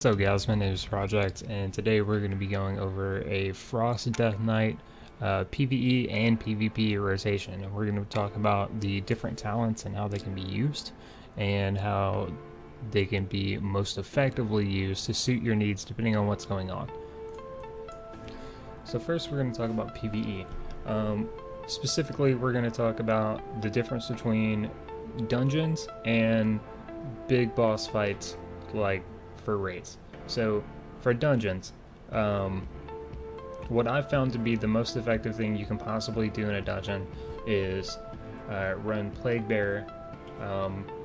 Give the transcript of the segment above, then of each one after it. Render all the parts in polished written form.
So guys, my name is Project, and today we're going to be going over a Frost Deathknight PvE and PvP rotation, and we're going to talk about the different talents and how they can be used, and how they can be most effectively used to suit your needs depending on what's going on. So first we're going to talk about PvE. Specifically, we're going to talk about the difference between dungeons and big boss fights like for raids. So for dungeons, what I've found to be the most effective thing you can possibly do in a dungeon is run Plague Bearer.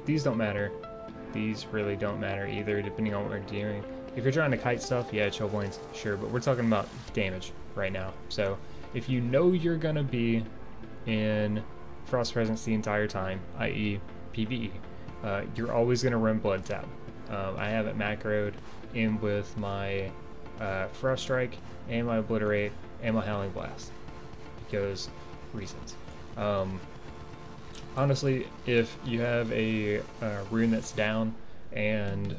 These don't matter. These really don't matter either, depending on what we're doing. If you're trying to kite stuff, yeah, Chillblains, sure, but we're talking about damage right now. So if you know you're gonna be in Frost Presence the entire time, i.e. PvE, you're always gonna run Blood Tap. I have it macroed in with my Frost Strike and my Obliterate and my Howling Blast because reasons. Honestly, if you have a rune that's down and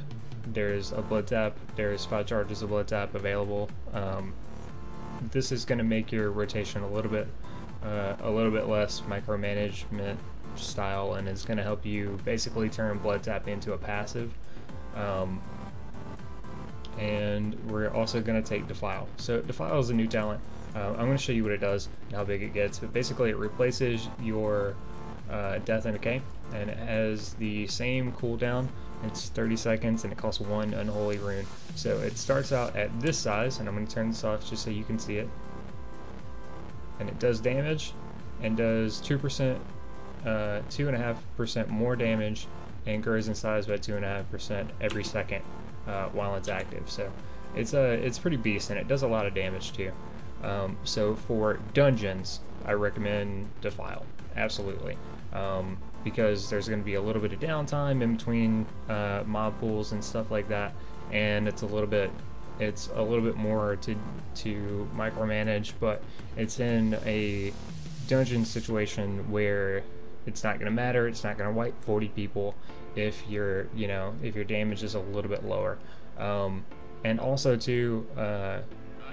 there's a Blood Tap, there's 5 charges of Blood Tap available, this is going to make your rotation a little bit less micromanagement style, and is going to help you basically turn Blood Tap into a passive. And we're also going to take Defile. So Defile is a new talent. I'm going to show you what it does and how big it gets, but basically it replaces your Death and Decay, and it has the same cooldown. It's 30 seconds and it costs 1 Unholy Rune. So it starts out at this size, and I'm going to turn this off just so you can see it. And it does damage and does 2.5% more damage, and grows in size by 2.5% every second while it's active. So it's pretty beast, and it does a lot of damage too. So for dungeons, I recommend Defile, absolutely, because there's going to be a little bit of downtime in between mob pools and stuff like that, and it's a little bit more to micromanage, but it's in a dungeon situation where it's not going to matter. It's not going to wipe 40 people if your damage is a little bit lower. And also too, I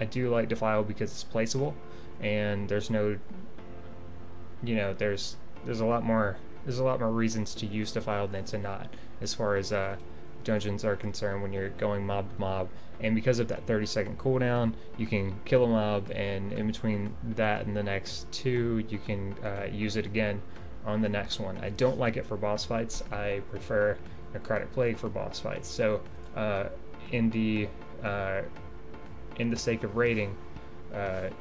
do like Defile because it's placeable, and there's no, there's a lot more reasons to use Defile than to not, as far as dungeons are concerned when you're going mob to mob. And because of that 30-second cooldown, you can kill a mob, and in between that and the next 2, you can use it again on the next one. I don't like it for boss fights. I prefer Necrotic Plague for boss fights. So in the sake of raiding,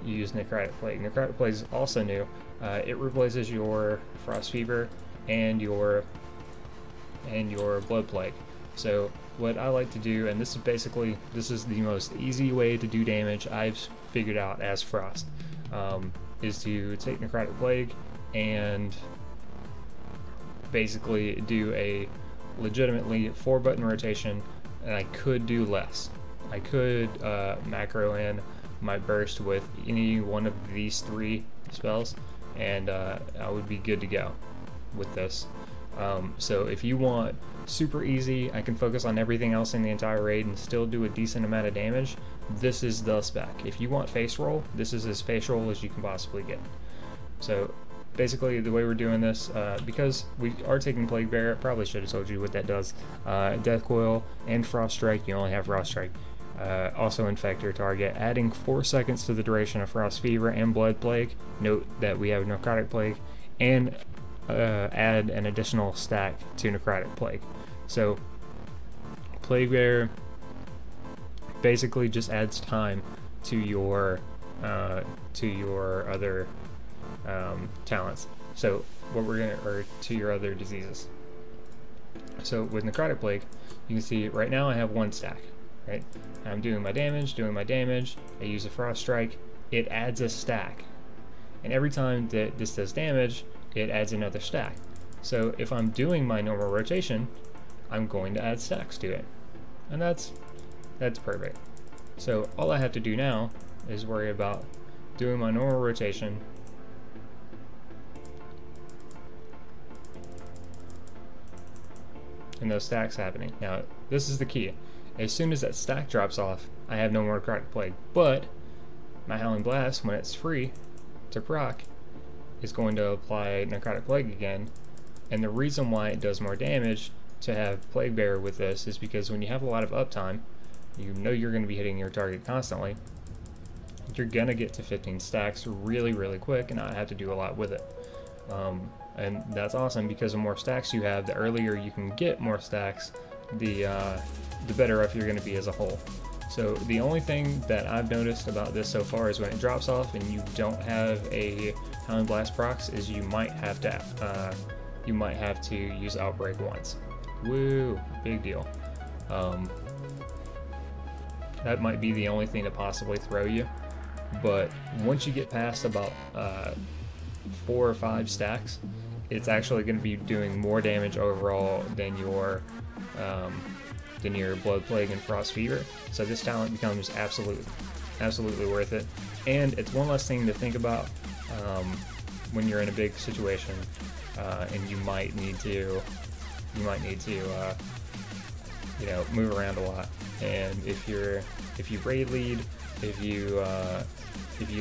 use Necrotic Plague. Necrotic Plague is also new. It replaces your Frost Fever and your Blood Plague. So what I like to do, and this is the most easy way to do damage I've figured out as Frost, is to take Necrotic Plague and basically do a legitimately 4-button rotation, and I could do less. I could macro in my burst with any one of these 3 spells, and I would be good to go with this. So if you want super easy, I can focus on everything else in the entire raid and still do a decent amount of damage, this is the spec. If you want face roll, this is as face roll as you can possibly get. So basically the way we're doing this, because we are taking Plague Bearer, I probably should have told you what that does. Death Coil and Frost Strike, you only have Frost Strike. Also infect your target, adding 4 seconds to the duration of Frost Fever and Blood Plague. Note that we have Necrotic Plague, and add an additional stack to Necrotic Plague. So Plague Bearer basically just adds time to your other talents. So to your other diseases. So with Necrotic Plague, you can see right now I have 1 stack. Right, I'm doing my damage. I use a Frost Strike. It adds a stack, and every time that this does damage, it adds another stack. So if I'm doing my normal rotation, I'm going to add stacks to it, and that's perfect. So all I have to do now is worry about doing my normal rotation, and those stacks happening. Now this is the key. As soon as that stack drops off, I have no more Necrotic Plague. But my Howling Blast, when it's free to proc, is going to apply Necrotic Plague again. And the reason why it does more damage to have Plague Bearer with this is because when you have a lot of uptime, you know you're going to be hitting your target constantly. You're going to get to 15 stacks really, really quick and not have to do a lot with it. And that's awesome because the more stacks you have, the earlier you can get more stacks, the better off you're going to be as a whole. So the only thing that I've noticed about this so far is when it drops off and you don't have a Howling Blast procs, is you might have to use Outbreak once. Woo, big deal. That might be the only thing to possibly throw you. But once you get past about 4 or 5 stacks, it's actually going to be doing more damage overall than your Blood Plague and Frost Fever. So this talent becomes absolutely worth it. And it's one less thing to think about when you're in a big situation, and you might need to you know, move around a lot. And if you raid lead, if you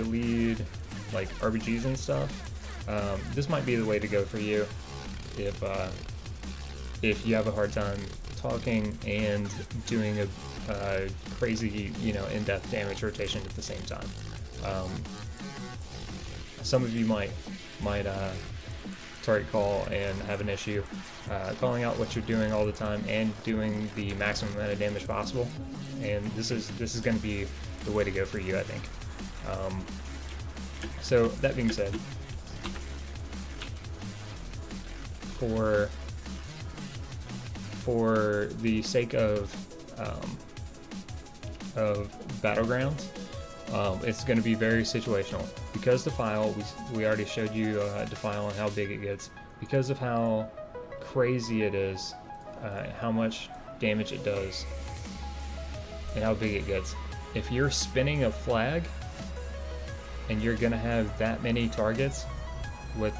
lead like RBGs and stuff, this might be the way to go for you if you have a hard time talking and doing a crazy, you know, in-depth damage rotation at the same time. Some of you might target call and have an issue calling out what you're doing all the time and doing the maximum amount of damage possible, and this is going to be the way to go for you, I think. So that being said, for the sake of Battlegrounds, it's going to be very situational. Because Defile, we already showed you Defile and how big it gets. Because of how crazy it is, how much damage it does, and how big it gets. If you're spinning a flag, and you're going to have that many targets with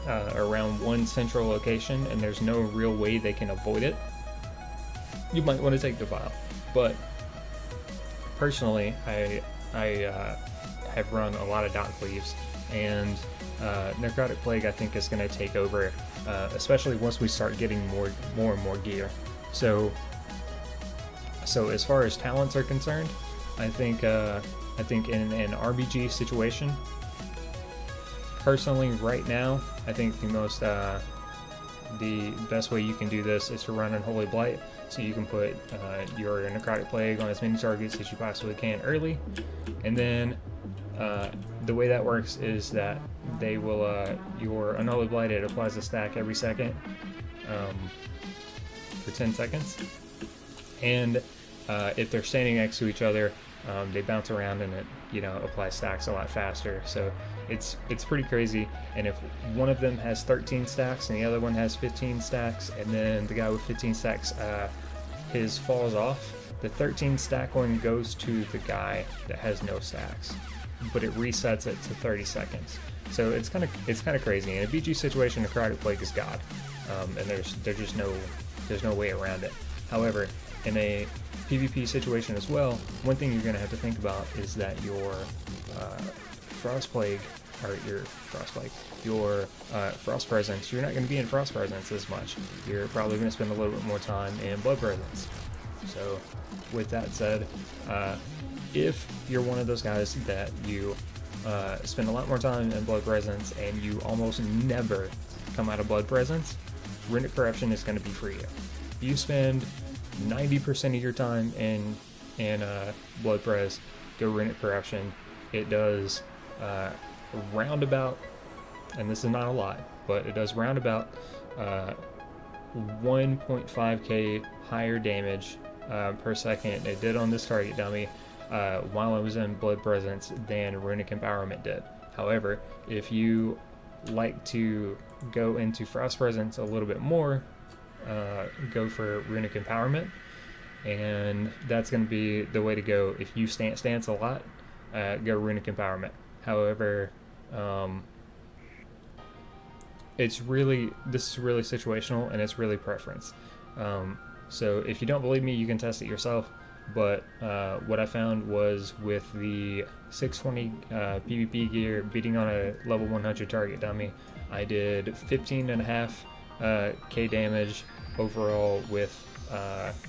around one central location, and there's no real way they can avoid it, you might want to take Defile. But personally, I have run a lot of Dock Leaves, and Necrotic Plague I think is going to take over, especially once we start getting more and more gear. So as far as talents are concerned, I think in an RBG situation, personally right now, I think the best way you can do this is to run Unholy Blight, so you can put your Necrotic Plague on as many targets as you possibly can early, and then the way that works is that they will your Unholy Blight, it applies a stack every second for 10 seconds, and if they're standing next to each other, they bounce around and it, you know, applies stacks a lot faster. So it's pretty crazy. And if one of them has 13 stacks and the other one has 15 stacks, and then the guy with 15 stacks his falls off, the 13 stack one goes to the guy that has no stacks, but it resets it to 30 seconds. So it's kind of crazy. In a BG situation, Necrotic Plague is God, and there's just no way around it. However, in a PvP situation as well, one thing you're going to have to think about is that your Frost Presence, you're not going to be in Frost Presence as much. You're probably going to spend a little bit more time in Blood Presence. So with that said, if you're one of those guys that you spend a lot more time in Blood Presence and you almost never come out of Blood Presence, Runic Corruption is going to be for you. If you spend 90% of your time in Blood Pres, go Runic Corruption. It does roundabout, and this is not a lot, but it does roundabout 1.5k higher damage per second. It did on this target dummy while I was in Blood Presence than Runic Empowerment did. However, if you like to go into Frost Presence a little bit more, go for Runic Empowerment, and that's going to be the way to go. If you stance a lot, go Runic Empowerment. However, this is really situational, and it's really preference. So if you don't believe me, you can test it yourself. But what I found was with the 620 PvP gear beating on a level 100 target dummy, I did 15.5 K damage overall with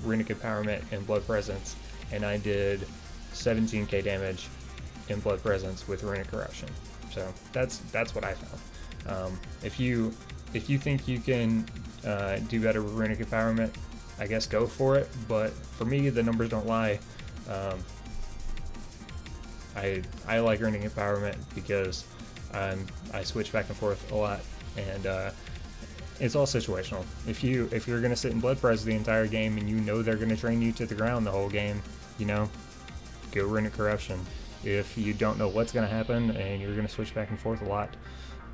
Runic Empowerment and Blood Presence, and I did 17k damage in Blood Presence with Runic Corruption. So that's what I found. If you think you can do better with Runic Empowerment, I guess go for it, but for me, the numbers don't lie. I like Runic Empowerment because I switch back and forth a lot, and it's all situational. If you're gonna sit in Blood Pres the entire game and you know they're gonna train you to the ground the whole game, you know, go Runic Corruption. If you don't know what's gonna happen and you're gonna switch back and forth a lot,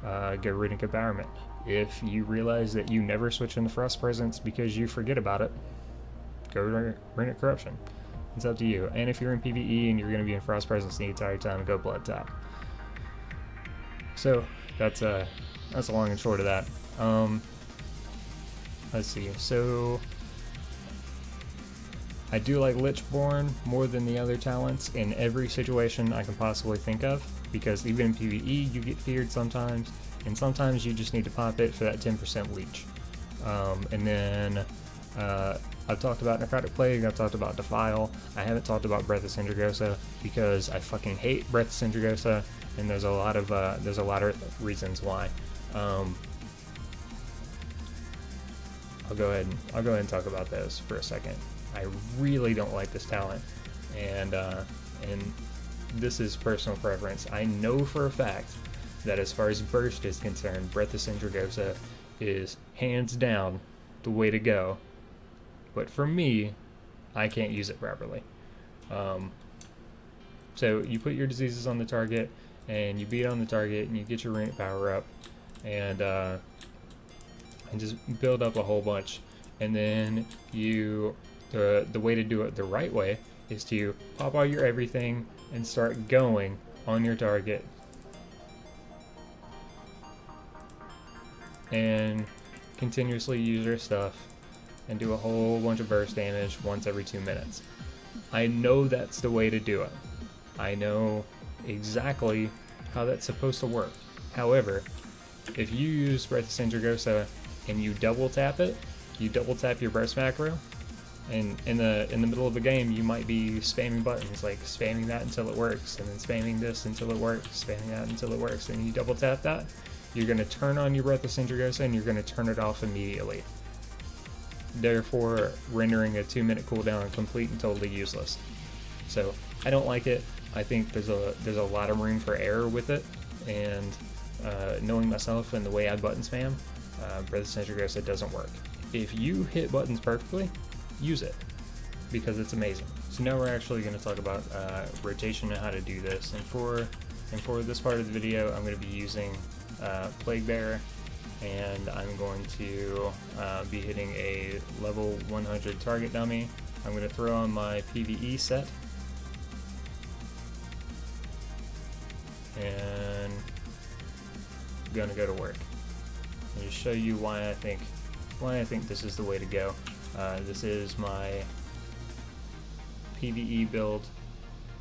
go Runic Empowerment. If you realize that you never switch into Frost Presence because you forget about it, go Runic Corruption. It's up to you. And if you're in PvE and you're going to be in Frost Presence the entire time, go Blood Tap. So that's a long and short of that. Let's see. So I do like Lichborn more than the other talents in every situation I can possibly think of, because even in PvE you get feared sometimes, and sometimes you just need to pop it for that 10% leech. And then I've talked about Necrotic Plague, I've talked about Defile. I haven't talked about Breath of Sindragosa because I fucking hate Breath of Sindragosa, and there's a lot of reasons why. I'll go ahead and talk about those for a second. I really don't like this talent, and this is personal preference. I know for a fact that as far as burst is concerned, Breath of Sindragosa is hands down the way to go. But for me, I can't use it properly. So you put your diseases on the target, and you beat on the target, and you get your Runic power up, and just build up a whole bunch. And then the way to do it the right way is to pop all your everything and start going on your target, and continuously use your stuff and do a whole bunch of burst damage once every 2 minutes. I know that's the way to do it. I know exactly how that's supposed to work. However, if you use Breath of Sindragosa and you double tap it, you double tap your burst macro, and in the middle of the game you might be spamming buttons, like spamming that until it works, and then spamming this until it works, spamming that until it works, and you double tap that, you're going to turn on your Breath of Sindragosa and you're going to turn it off immediately, therefore rendering a 2-minute cooldown complete and totally useless. So I don't like it. I think there's a lot of room for error with it, and knowing myself and the way I button spam, Breath of Sindragosa doesn't work. If you hit buttons perfectly, use it, because it's amazing. So now we're actually going to talk about rotation and how to do this. And for this part of the video, I'm going to be using Plague Bearer, and I'm going to be hitting a level 100 target dummy. I'm going to throw on my PvE set, and I'm going to go to work and just show you why I think this is the way to go. This is my PvE build,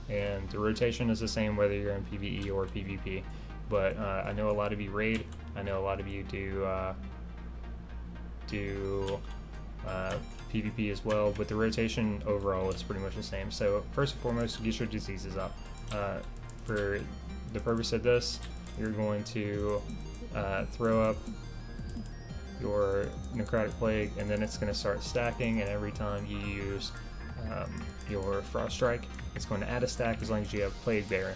and the rotation is the same whether you're in PvE or PvP. But I know a lot of you raid. I know a lot of you do PvP as well. But the rotation overall is pretty much the same. So first and foremost, get your diseases up. For the purpose of this, you're going to throw up your Necrotic Plague, and then it's going to start stacking, and every time you use your Frost Strike, it's going to add a stack as long as you have Plague Bearer.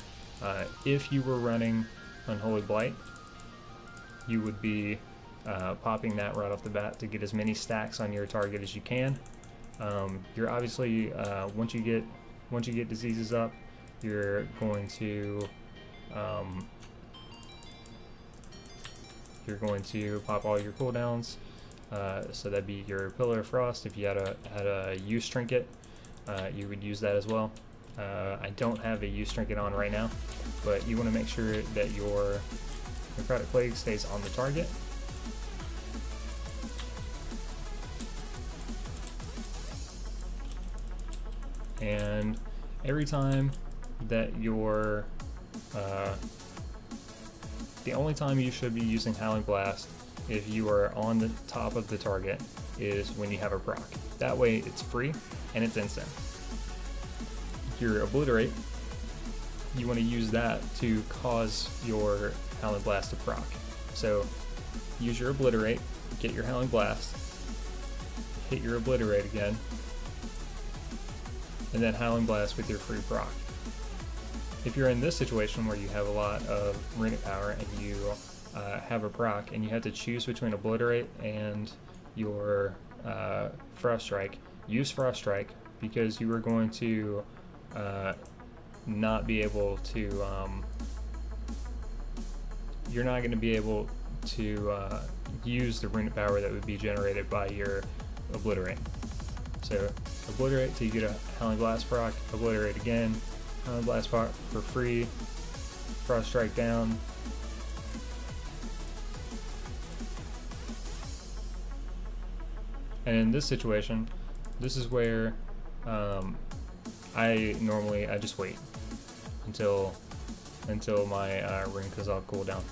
If you were running Unholy Blight, you would be popping that right off the bat to get as many stacks on your target as you can. You're obviously once you get diseases up, you're going to pop all your cooldowns. So that'd be your Pillar of Frost. If you had a use trinket, you would use that as well. I don't have a use trinket on right now, but you want to make sure that your Necrotic Plague stays on the target. and every time that you're the only time you should be using Howling Blast if you are on the top of the target is when you have a proc. That way it's free and it's instant. Your Obliterate, you want to use that to cause your Howling Blast to proc. So use your Obliterate, get your Howling Blast, hit your Obliterate again, and then Howling Blast with your free proc. If you're in this situation where you have a lot of runic power and you have a proc and you have to choose between Obliterate and your Frost Strike, use Frost Strike, because you are going to not be able to you're not going to be able to use the runic power that would be generated by your Obliterate. So Obliterate till you get a Howling Blast proc, Obliterate again, Howling Blast proc for free, Frost Strike down, and in this situation, this is where I just wait until my runic is all cooled down.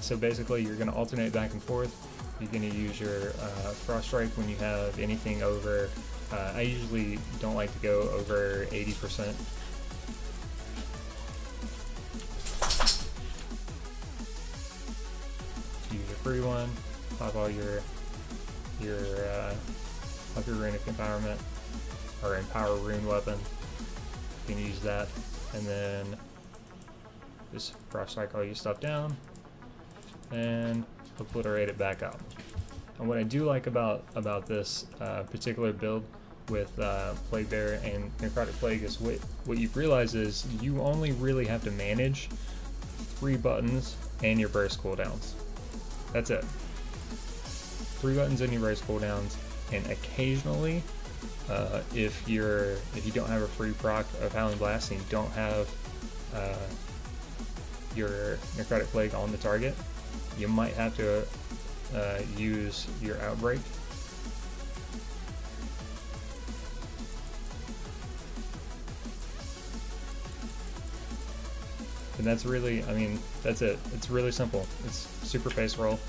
So basically, you're going to alternate back and forth. You're going to use your Frost Strike when you have anything over. I usually don't like to go over 80%. Use a free one. Pop all your runic empowerment or empower rune weapon. You can use that, and then just Frost Strike all your stuff down and Obliterate it back up. And what I do like about this particular build with Plague Bear and Necrotic Plague is what you've realized is you only really have to manage 3 buttons and your burst cooldowns. That's it. 3 buttons and your burst cooldowns, and occasionally if you don't have a free proc of Howling Blast and you don't have your Necrotic Plague on the target, you might have to use your Outbreak. And that's really, I mean, that's it. It's really simple. It's super face roll,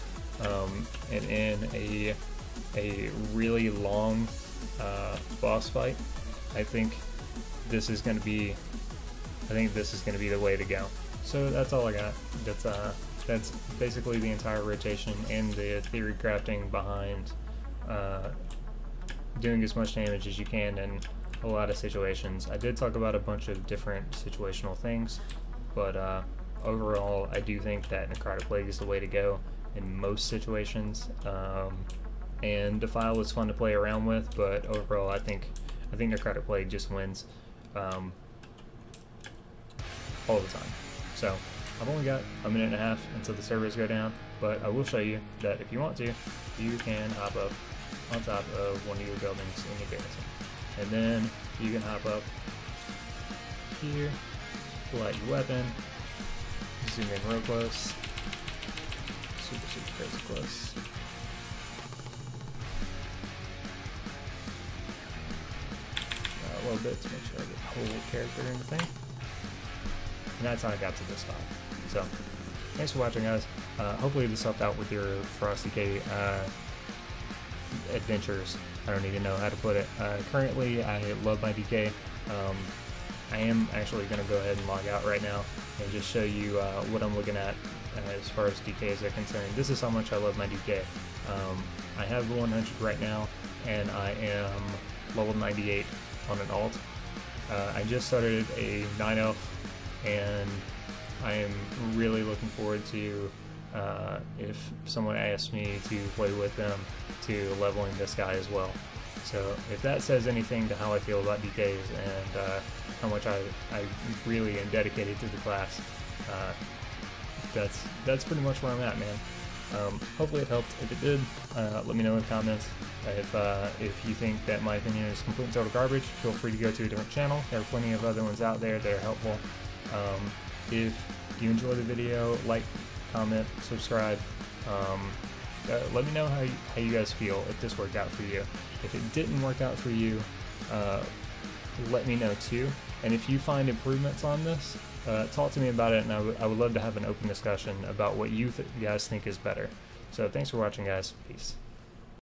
and in a really long boss fight, I think this is going to be the way to go. So that's all I got. That's basically the entire rotation and the theory crafting behind doing as much damage as you can in a lot of situations. I did talk about a bunch of different situational things, but overall I do think that Necrotic Plague is the way to go in most situations. And Defile was fun to play around with, but overall I think Necrotic Plague just wins all the time. So I've only got a minute and a half until the servers go down, but I will show you that if you want to, you can hop up on top of one of your buildings in your garrison. And then you can hop up here, pull out your weapon, zoom in real close, super crazy close. A little bit to make sure I get the whole character in the thing. And that's how I got to this spot. So, thanks for watching, guys. Hopefully this helped out with your Frost Decay adventures. I don't even know how to put it. Currently, I love my DK. I am actually going to go ahead and log out right now and just show you what I'm looking at as far as DKs are concerned. This is how much I love my DK. I have the 100 right now, and I am level 98 on an alt. I just started a 9 elf, and I am really looking forward to, if someone asks me to play with them, to leveling this guy as well. So if that says anything to how I feel about DKs and how much I really am dedicated to the class, that's pretty much where I'm at, man. Hopefully it helped. If it did, let me know in the comments. If you think that my opinion is complete and total garbage, feel free to go to a different channel. There are plenty of other ones out there that are helpful. If you enjoy the video, like, comment, subscribe. Let me know how you guys feel, if this worked out for you. If it didn't work out for you, let me know too. And if you find improvements on this, talk to me about it, and I would love to have an open discussion about what you guys think is better. So thanks for watching, guys. Peace.